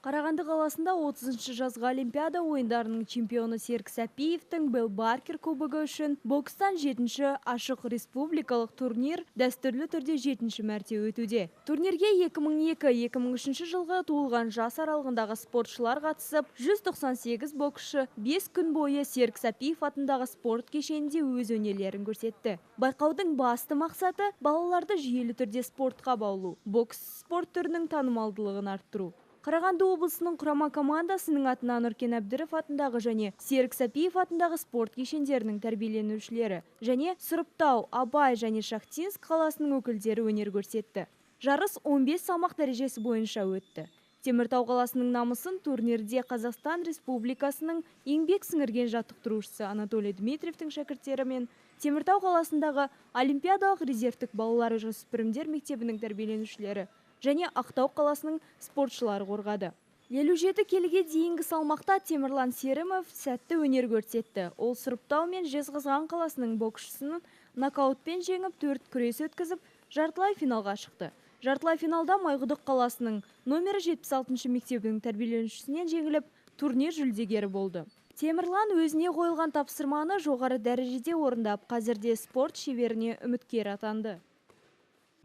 Қарағанды қаласында 30-шы жазғы Олимпиада ойындарының чемпионы Серік Сәпиевтің Белл Баркер кубогы үшін бокстан 7-ші ашық республикалық турнир дәстүрлі түрде 7-ші мәрте өтуде. Турнирге 2002-2003 жылғы туылған жас аралығындағы спортшылар қатысып, 198 боксшы 5 күн бойы Серік Сәпиев атындағы спорт кешенінде өз өнерлерін көрсетті. Байқаудың басты мақсаты балаларды жүйелі түрде спортқа баулу, бокс спорт түрінің танымалдылығын арттыру. Қарағанды облысының құрама командасының атынан Нұркен Әбдіров атындағы және Серік Сәпиев атындағы спорт кешендерінің тәрбиеленушілері және Сұрыптау, Абай және Шахтинск қаласының өкілдері өнер көрсетті. Жарыс 15 салмақ дәрежесі бойынша өтті. Теміртау қаласының намысын турнирде Қазақстан Республикасының еңбек сіңірген жаттықтырушысы Анатолий Дмитриевтің шәкірттері мен Теміртау қаласындағы Олимпиадалық резервтік балалары жасөспірімдер мектебінің тәрбиеленушілері және Ақтау қаласының спортшылары қорғады. 57 келіге дейінгі салмақта Темірлан Серімов сәтті өнер көрсетті. Ол Сұрыптау мен Жезқазған қаласының боксшысын нокаутпен жеңіп 4 күрес өткізіп, жартылай финалға шықты. Жартылай финалда Майқұдық қаласының номері 76-шы мектебінің тәрбиеленушісінен жеңіліп, турнир жүлдегері болды. Темірлан өзіне қойылған тапсырманы жоғары дәрежеде орындап, қазірде спорт шеберіне үміткер атанды.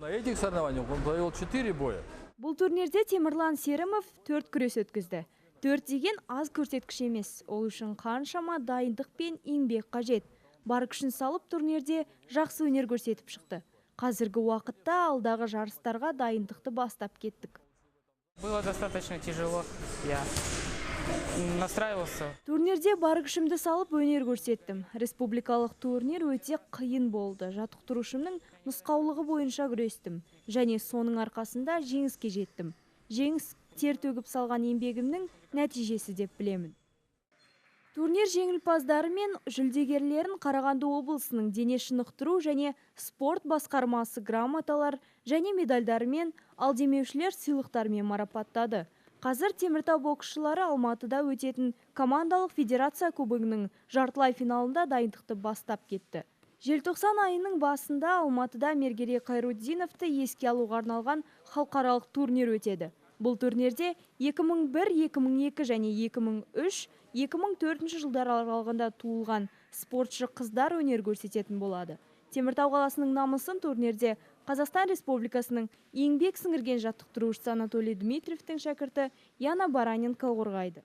На этих соревнованиях он провел 4 боя. Бұл турнирде Темірлан Серімов 4 күрес өткізді. 4 деген аз көрсеткіш емес. Ол үшін қаншама дайындық пен еңбек қажет. Бар күшін салып турнирде жақсы өнер көрсетіп шықты. Қазіргі уақытта алдағы жарыстарға дайындықты бастап кеттік. Было достаточно тяжело. Я настраивался. Турнирде бар күшімді салып өнер көрсеттім. Республикалық турнир өте қиын болды. Жаттықтырушымның нұсқаулығы бойынша күрестім. Және соның арқасында жеңіске жеттім. Жеңіс тер төгіп салған еңбегімнің нәтижесі деп білемін. Турнир жеңімпаздары мен жүлдегерлерін Қарағанды облысының дене шынықтыру және спорт басқармасы грамоталар және медальдарымен, ал демеушілер сыйлықтармен марапаттады. Қазір Теміртау боксшылары Алматыда өтетін командалық федерация кубогының жартылай финалында дайындықты бастап кетті. Желтоқсан айының басында Алматыда Мергерей Қайруддиновты еске алуға арналған халықаралық турнир өтеді. Бұл турнирде 2001, 2002 және 2003, 2004 жылдар аралығында туылған спортшы қыздар өнер көрсететін болады. Теміртау қаласының намысын турнирде Қазақстан Республикасының еңбек сіңірген жаттықтырушысы Анатолий Дмитриевтің шәкірті Яна Бараненко қорғайды.